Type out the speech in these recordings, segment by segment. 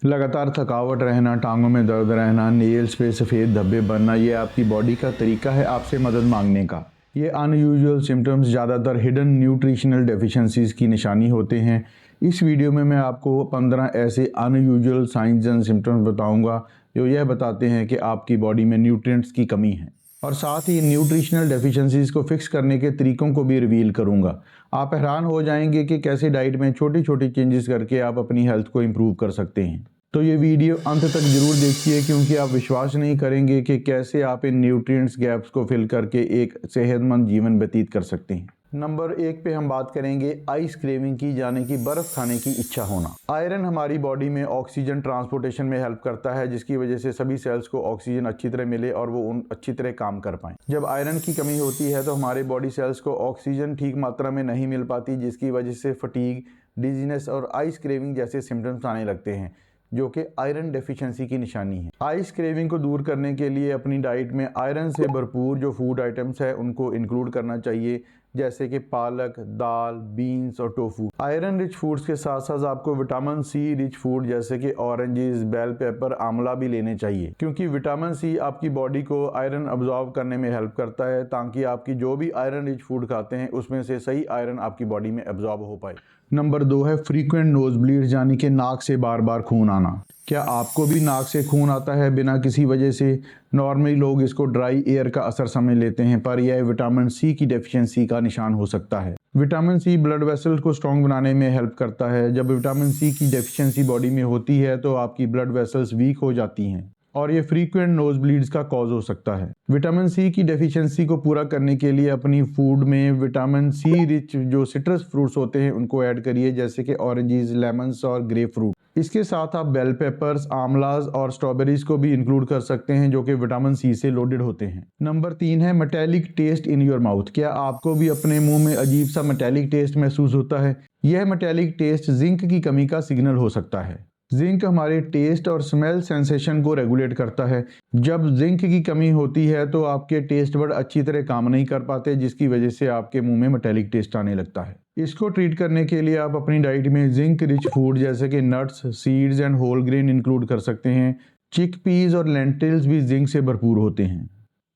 लगातार थकावट रहना, टांगों में दर्द रहना, नेल्स पे सफ़ेद धब्बे बनना, ये आपकी बॉडी का तरीका है आपसे मदद मांगने का। ये अनयूजुअल सिम्टम्स ज़्यादातर हिडन न्यूट्रिशनल डेफिशिएंसीज की निशानी होते हैं। इस वीडियो में मैं आपको 15 ऐसे अनयूजुअल साइंस एंड सिम्टम्स बताऊंगा जो यह बताते हैं कि आपकी बॉडी में न्यूट्रिएंट्स की कमी है, और साथ ही न्यूट्रिशनल डेफिशिएंसीज को फिक्स करने के तरीकों को भी रिवील करूंगा। आप हैरान हो जाएंगे कि कैसे डाइट में छोटी छोटी चेंजेस करके आप अपनी हेल्थ को इम्प्रूव कर सकते हैं। तो ये वीडियो अंत तक ज़रूर देखिए, क्योंकि आप विश्वास नहीं करेंगे कि कैसे आप इन न्यूट्रिएंट्स गैप्स को फिल करके एक सेहतमंद जीवन व्यतीत कर सकते हैं। नंबर 1 पे हम बात करेंगे आइस क्रेविंग की, यानी कि बर्फ़ खाने की इच्छा होना। आयरन हमारी बॉडी में ऑक्सीजन ट्रांसपोर्टेशन में हेल्प करता है, जिसकी वजह से सभी सेल्स को ऑक्सीजन अच्छी तरह मिले और वो अच्छी तरह काम कर पाएं। जब आयरन की कमी होती है तो हमारे बॉडी सेल्स को ऑक्सीजन ठीक मात्रा में नहीं मिल पाती, जिसकी वजह से फटीग, डिजीनेस और आइस क्रेविंग जैसे सिम्टम्स आने लगते हैं, जो कि आयरन डेफिशिएंसी की निशानी है। आइस क्रेविंग को दूर करने के लिए अपनी डाइट में आयरन से भरपूर जो फूड आइटम्स है उनको इंक्लूड करना चाहिए, जैसे कि पालक, दाल, बीन्स और टोफू। आयरन रिच फूड्स के साथ साथ आपको विटामिन सी रिच फूड जैसे कि ऑरेंजेस, बेल पेपर, आंवला भी लेने चाहिए, क्योंकि विटामिन सी आपकी बॉडी को आयरन अब्जॉर्ब करने में हेल्प करता है, ताकि आपकी जो भी आयरन रिच फूड खाते हैं उसमें से सही आयरन आपकी बॉडी में अब्जॉर्ब हो पाए। नंबर 2 है फ्रीक्वेंट नोज ब्लीड्स, यानी कि नाक से बार बार खून आना। क्या आपको भी नाक से खून आता है बिना किसी वजह से? नॉर्मली लोग इसको ड्राई एयर का असर समझ लेते हैं, पर यह विटामिन सी की डेफिशिएंसी का निशान हो सकता है। विटामिन सी ब्लड वेसल्स को स्ट्रॉन्ग बनाने में हेल्प करता है। जब विटामिन सी की डेफिशिएंसी बॉडी में होती है तो आपकी ब्लड वेसल्स वीक हो जाती हैं और ये फ्रीक्वेंट नोज ब्लीड्स का कॉज हो सकता है। विटामिन सी की डेफिशिएंसी को पूरा करने के लिए अपनी फूड में विटामिन सी रिच जो सिट्रस फ्रूट्स होते हैं उनको ऐड करिए, जैसे कि ऑरेंजेस, लेमन्स और ग्रेप फ्रूट। इसके साथ आप बेल पेपर्स, आमलाज और स्ट्रॉबेरीज को भी इंक्लूड कर सकते हैं, जो कि विटामिन सी से लोडेड होते हैं। नंबर 3 है metallic taste in your mouth. क्या आपको भी अपने मुंह में अजीब सा मेटेलिक टेस्ट महसूस होता है? यह मेटेलिक टेस्ट जिंक की कमी का सिग्नल हो सकता है। जिंक हमारे टेस्ट और स्मेल सेंसेशन को रेगुलेट करता है। जब जिंक की कमी होती है तो आपके टेस्ट बड अच्छी तरह काम नहीं कर पाते, जिसकी वजह से आपके मुंह में मेटेलिक टेस्ट आने लगता है। इसको ट्रीट करने के लिए आप अपनी डाइट में जिंक रिच फूड जैसे कि nuts, seeds and whole grain include कर सकते हैं। चिकपीस और लेंटिल्स भी जिंक से भरपूर होते हैं।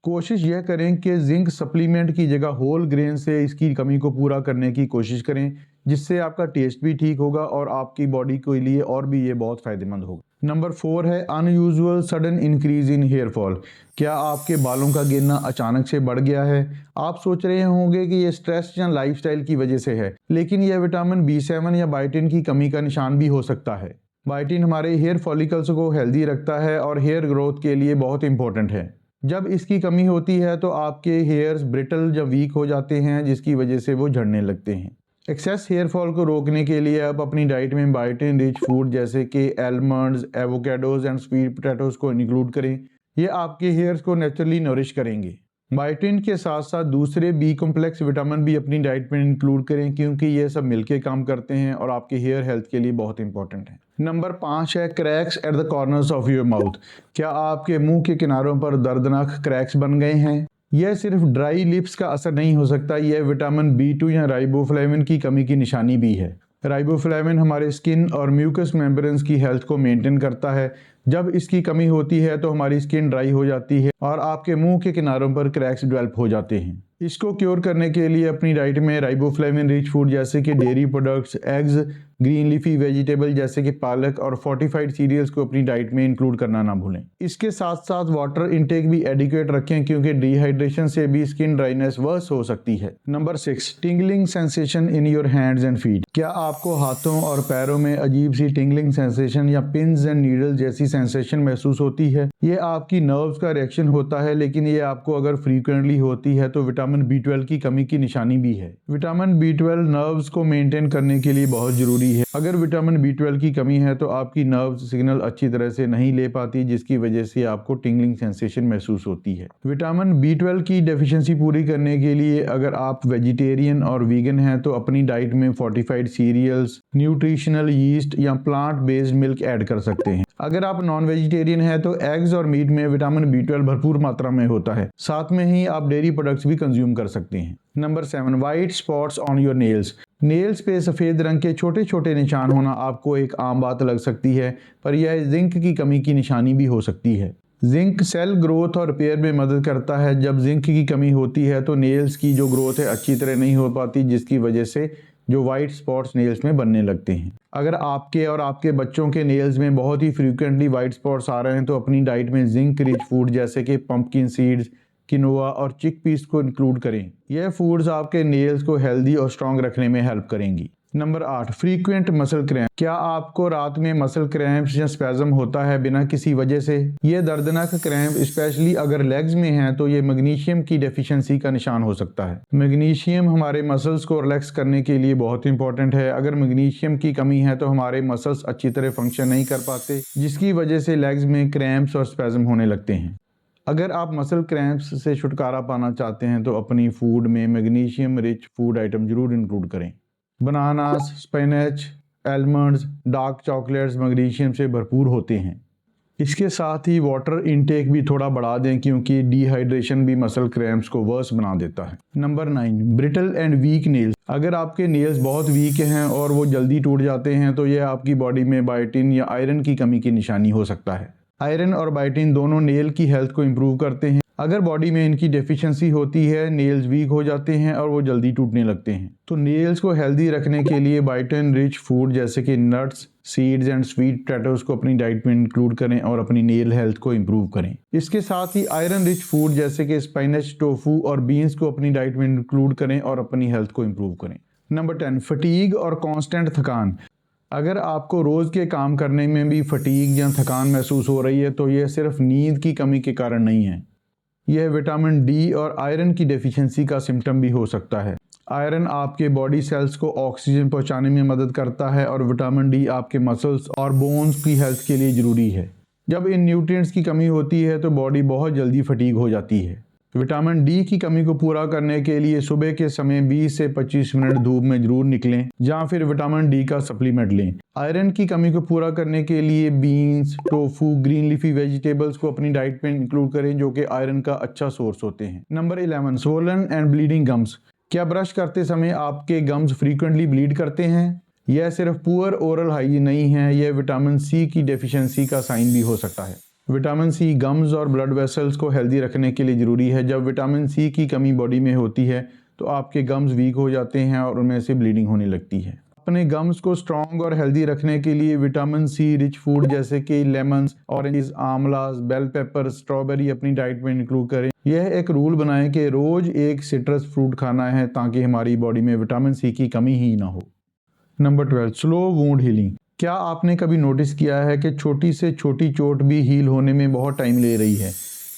कोशिश यह करें कि जिंक सप्लीमेंट की जगह होल ग्रेन से इसकी कमी को पूरा करने की कोशिश करें, जिससे आपका टेस्ट भी ठीक होगा और आपकी बॉडी के लिए और भी ये बहुत फ़ायदेमंद होगा। नंबर 4 है unusual sudden increase in hair fall. क्या आपके बालों का गिरना अचानक से बढ़ गया है? आप सोच रहे होंगे कि ये स्ट्रेस या लाइफस्टाइल की वजह से है, लेकिन यह विटामिन B7 या बायोटिन की कमी का निशान भी हो सकता है। बायोटिन हमारे हेयर फॉलिकल्स को हेल्दी रखता है और हेयर ग्रोथ के लिए बहुत इंपॉर्टेंट है। जब इसकी कमी होती है तो आपके हेयर्स ब्रिटल या वीक हो जाते हैं, जिसकी वजह से वो झड़ने लगते हैं। एक्सेस हेयर फॉल को रोकने के लिए आप अपनी डाइट में बायोटिन रिच फूड जैसे कि almonds, avocados and sweet potatoes को इंक्लूड करें। ये आपके हेयर्स को नेचुरली नरिश करेंगे। बायोटिन के साथ साथ दूसरे बी कॉम्प्लेक्स विटामिन भी अपनी डाइट में इंक्लूड करें, क्योंकि ये सब मिलके काम करते हैं और आपके हेयर हेल्थ के लिए बहुत इंपॉर्टेंट है। नंबर 5 है cracks at the corners of your mouth. क्या आपके मुंह के किनारों पर दर्दनाक क्रैक्स बन गए हैं? यह सिर्फ ड्राई लिप्स का असर नहीं हो सकता, यह विटामिन B2 या राइबोफ्लेविन की कमी की निशानी भी है। राइबोफ्लेविन हमारे स्किन और म्यूकस मेम्ब्रेन्स की हेल्थ को मेंटेन करता है। जब इसकी कमी होती है तो हमारी स्किन ड्राई हो जाती है और आपके मुंह के किनारों पर क्रैक्स डेवलप हो जाते हैं। इसको क्योर करने के लिए अपनी डाइट में राइबोफ्लेविन रिच फूड जैसे कि dairy products, eggs, green leafy vegetable जैसे कि पालक और फोर्टिफाइड सीरियल्स को अपनी डाइट में इंक्लूड करना ना भूलें। इसके साथ साथ वाटर इंटेक भी एडिक्वेट रखें, क्योंकि डिहाइड्रेशन से भी स्किन ड्राइनेस वर्स हो सकती है। Number 6 tingling sensation in your hands and feet. क्या आपको हाथों और पैरों में अजीब सी टिंगलिंग सेंसेशन या पिन्स एंड नीडल जैसी सेंसेशन महसूस होती है? ये आपकी नर्व्स का रिएक्शन होता है, लेकिन ये आपको अगर फ्रीक्वेंटली होती है तो विटामिन B12 की कमी की निशानी भी है। विटामिन B12 नर्व्स को मेंटेन करने के लिए बहुत जरूरी है। अगर विटामिन B12 की कमी है तो आपकी नर्व्स सिग्नल अच्छी तरह से नहीं ले पाती, जिसकी वजह से आपको टिंगलिंग सेंसेशन महसूस होती है। विटामिन B12 की डेफिशिएंसी पूरी करने के लिए अगर आप वेजिटेरियन और वीगन हैं तो अपनी डाइट में फोर्टिफाइड सीरियल्स, न्यूट्रिशनल यीस्ट या प्लांट बेस्ड मिल्क ऐड कर सकते हैं। अगर आप नॉन वेजिटेरियन हैं तो एग्स और मीट में विटामिन B12 भरपूर मात्रा में होता है। साथ में ही आप डेयरी प्रोडक्ट्स भी कंज्यूम कर सकते हैं। Number 7, white spots on your nails. Nails पे सफ़ेद रंग के छोटे छोटे निशान होना आपको एक आम बात लग सकती है, पर यह जिंक की कमी की निशानी भी हो सकती है। जिंक सेल ग्रोथ और रिपेयर में मदद करता है। जब जिंक की कमी होती है तो नेल्स की जो ग्रोथ है अच्छी तरह नहीं हो पाती, जिसकी वजह से जो वाइट स्पॉट्स नेल्स में बनने लगते हैं। अगर आपके और आपके बच्चों के नेल्स में बहुत ही फ्रीक्वेंटली वाइट स्पॉट्स आ रहे हैं तो अपनी डाइट में जिंक रिच फूड जैसे कि पंपकिन सीड्स, किनोआ और चिकपीस को इंक्लूड करें। यह फूड्स आपके नेल्स को हेल्दी और स्ट्रॉन्ग रखने में हेल्प करेंगी। Number 8, frequent muscle cramp. क्या आपको रात में मसल क्रैम्प्स या स्पैज़म होता है बिना किसी वजह से? ये दर्दनाक क्रैम्प स्पेशली अगर लेग्स में हैं तो ये मैग्नीशियम की डेफिशिएंसी का निशान हो सकता है। मैग्नीशियम हमारे मसल्स को रिलैक्स करने के लिए बहुत इंपॉर्टेंट है। अगर मैग्नीशियम की कमी है तो हमारे मसल्स अच्छी तरह फंक्शन नहीं कर पाते, जिसकी वजह से लेग्स में क्रैम्प्स और स्पैज़म होने लगते हैं। अगर आप मसल क्रैम्प्स से छुटकारा पाना चाहते हैं तो अपनी फूड में मैग्नीशियम रिच फूड आइटम जरूर इंक्लूड करें। Bananas, spinach, almonds, dark chocolates magnesium से भरपूर होते हैं। इसके साथ ही वाटर इनटेक भी थोड़ा बढ़ा दें क्योंकि डिहाइड्रेशन भी मसल क्रैम्प्स को वर्स बना देता है। Number 9, brittle and weak nails. अगर आपके नेल्स बहुत वीक हैं और वो जल्दी टूट जाते हैं तो यह आपकी बॉडी में बायोटिन या आयरन की कमी की निशानी हो सकता है। आयरन और बायोटिन दोनों नेल की हेल्थ को इम्प्रूव करते हैं। अगर बॉडी में इनकी डेफिशिएंसी होती है, नेल्स वीक हो जाते हैं और वो जल्दी टूटने लगते हैं। तो नेल्स को हेल्दी रखने के लिए बायोटिन रिच फूड जैसे कि nuts, seeds and sweet potatoes को अपनी डाइट में इंक्लूड करें और अपनी नेल हेल्थ को इम्प्रूव करें। इसके साथ ही आयरन रिच फूड जैसे कि स्पिनच, टोफू और बीन्स को अपनी डाइट में इंक्लूड करें और अपनी हेल्थ को इम्प्रूव करें। नंबर 10, फटीग और कांस्टेंट थकान। अगर आपको रोज़ के काम करने में भी फटीग या थकान महसूस हो रही है तो यह सिर्फ नींद की कमी के कारण नहीं है। यह विटामिन डी और आयरन की डेफिशिएंसी का सिम्टम भी हो सकता है। आयरन आपके बॉडी सेल्स को ऑक्सीजन पहुंचाने में मदद करता है और विटामिन डी आपके मसल्स और बोन्स की हेल्थ के लिए ज़रूरी है। जब इन न्यूट्रिएंट्स की कमी होती है तो बॉडी बहुत जल्दी फटीग हो जाती है। विटामिन डी की कमी को पूरा करने के लिए सुबह के समय 20 से 25 मिनट धूप में जरूर निकलें या फिर विटामिन डी का सप्लीमेंट लें। आयरन की कमी को पूरा करने के लिए beans, tofu, green leafy vegetables को अपनी डाइट में इंक्लूड करें जो कि आयरन का अच्छा सोर्स होते हैं। Number 11, swollen and bleeding gums. क्या ब्रश करते समय आपके गम्स फ्रीक्वेंटली ब्लीड करते हैं? यह सिर्फ पुअर ओरल हाइजीन नहीं है, यह विटामिन सी की डेफिशिएंसी का साइन भी हो सकता है। विटामिन सी गम्स और ब्लड वेसल्स को हेल्दी रखने के लिए ज़रूरी है। जब विटामिन सी की कमी बॉडी में होती है तो आपके गम्स वीक हो जाते हैं और उनमें से ब्लीडिंग होने लगती है। अपने गम्स को स्ट्रॉन्ग और हेल्दी रखने के लिए विटामिन सी रिच फूड जैसे कि लेमन्स, ऑरेंजेस, आंवलास, बेल पेपर, स्ट्रॉबेरी अपनी डाइट में इंक्लूड करें। यह एक रूल बनाएं कि रोज़ एक सिट्रस फ्रूट खाना है ताकि हमारी बॉडी में विटामिन सी की कमी ही ना हो। Number 12, slow wound healing. क्या आपने कभी नोटिस किया है कि छोटी से छोटी चोट भी हील होने में बहुत टाइम ले रही है?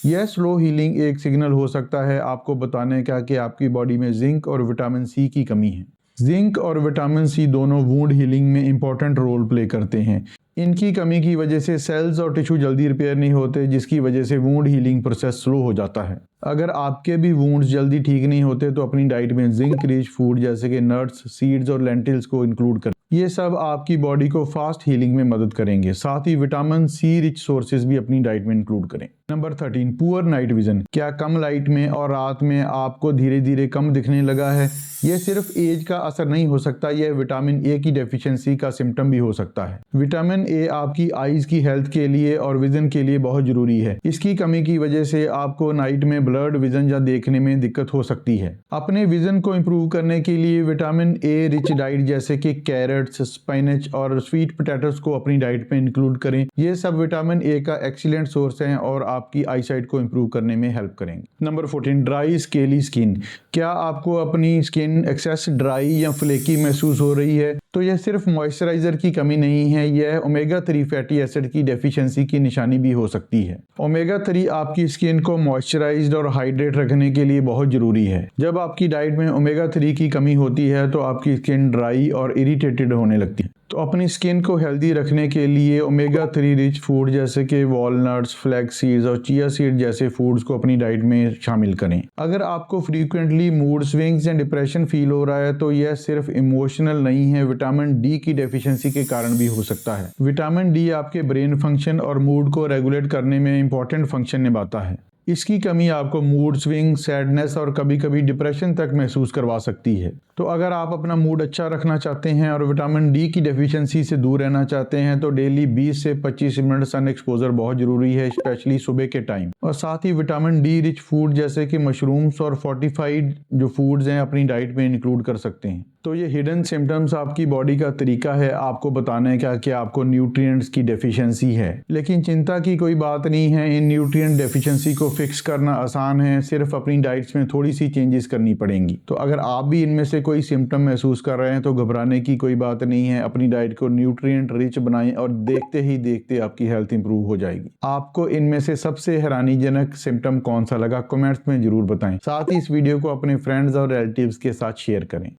यह स्लो हीलिंग एक सिग्नल हो सकता है आपको बताने का कि आपकी बॉडी में जिंक और विटामिन सी की कमी है। जिंक और विटामिन सी दोनों वुंड हीलिंग में इंपॉर्टेंट रोल प्ले करते हैं। इनकी कमी की वजह से सेल्स और टिश्यू जल्दी रिपेयर नहीं होते, जिसकी वजह से वुंड हीलिंग प्रोसेस स्लो हो जाता है। अगर आपके भी वुंड्स जल्दी ठीक नहीं होते तो अपनी डाइट में जिंक रिच फूड जैसे कि नट्स, सीड्स और लेंटिल्स को इंक्लूड करें। ये सब आपकी बॉडी को फास्ट हीलिंग में मदद करेंगे। साथ ही विटामिन सी रिच सोर्सेज भी अपनी डाइट में इंक्लूड करें। Number 13, poor night vision. क्या कम लाइट में और रात में आपको धीरे धीरे कम दिखने लगा है? यह सिर्फ एज का असर नहीं हो सकता, यह विटामिन ए की डेफिशिएंसी का सिम्टम भी हो सकता है। विटामिन ए आपकी आईज की हेल्थ के लिए और विजन के लिए बहुत जरूरी है। इसकी कमी की वजह से आपको नाइट में ब्लर्ड विजन या देखने में दिक्कत हो सकती है। अपने विजन को इम्प्रूव करने के लिए विटामिन ए रिच डाइट जैसे कि कैरेट्स, स्पिनच और स्वीट पोटैटोज को अपनी डाइट में इंक्लूड करें। ये सब विटामिन ए का एक्सीलेंट सोर्स हैं और आपकी आईसाइट को इम्प्रूव करने में हेल्प करेंगे। Number 14, dry scaly skin. क्या आपको अपनी स्किन एक्सेस ड्राई या फ्लेकी महसूस हो रही है? तो यह सिर्फ मॉइस्चराइजर की कमी नहीं है, यह ओमेगा 3 फैटी एसिड की डेफिशिएंसी की निशानी भी हो सकती है। ओमेगा 3 आपकी स्किन को मॉइस्चराइज्ड और हाइड्रेट रखने के लिए बहुत जरूरी है। जब आपकी डाइट में ओमेगा 3 की कमी होती है तो आपकी स्किन ड्राई और इरिटेटेड होने लगती है। तो अपनी स्किन को हेल्दी रखने के लिए ओमेगा 3 रिच फूड जैसे कि वॉलनट्स, फ्लैक्स सीड्स और चिया सीड जैसे फूड्स को अपनी डाइट में शामिल करें। अगर आपको फ्रीक्वेंटली मूड स्विंग्स या डिप्रेशन फील हो रहा है तो यह सिर्फ इमोशनल नहीं है, विटामिन डी की डेफिशिएंसी के कारण भी हो सकता है। विटामिन डी आपके ब्रेन फंक्शन और मूड को रेगुलेट करने में इंपॉर्टेंट फंक्शन निभाता है। इसकी कमी आपको मूड स्विंग, सैडनेस और कभी कभी डिप्रेशन तक महसूस करवा सकती है। तो अगर आप अपना मूड अच्छा रखना चाहते हैं और विटामिन डी की डेफिशिएंसी से दूर रहना चाहते हैं तो डेली 20 से 25 मिनट सन एक्सपोजर बहुत ज़रूरी है, स्पेशली सुबह के टाइम। और साथ ही विटामिन डी रिच फूड जैसे कि मशरूम्स और फोर्टिफाइड जो फूड्स हैं अपनी डाइट में इंक्लूड कर सकते हैं। तो ये हिडन सिम्टम्स आपकी बॉडी का तरीका है आपको बताने का कि आपको न्यूट्रिएंट्स की डेफिशिएंसी है। लेकिन चिंता की कोई बात नहीं है, इन न्यूट्रिएंट डेफिशिएंसी को फिक्स करना आसान है, सिर्फ अपनी डाइट्स में थोड़ी सी चेंजेस करनी पड़ेंगी। तो अगर आप भी इनमें से कोई सिम्टम महसूस कर रहे हैं तो घबराने की कोई बात नहीं है, अपनी डाइट को न्यूट्रिएंट रिच बनाएं और देखते ही देखते आपकी हेल्थ इंप्रूव हो जाएगी। आपको इनमें से सबसे हैरानीजनक सिम्टम कौन सा लगा कमेंट्स में जरूर बताएं। साथ ही इस वीडियो को अपने फ्रेंड्स और रिलेटिव्स के साथ शेयर करें।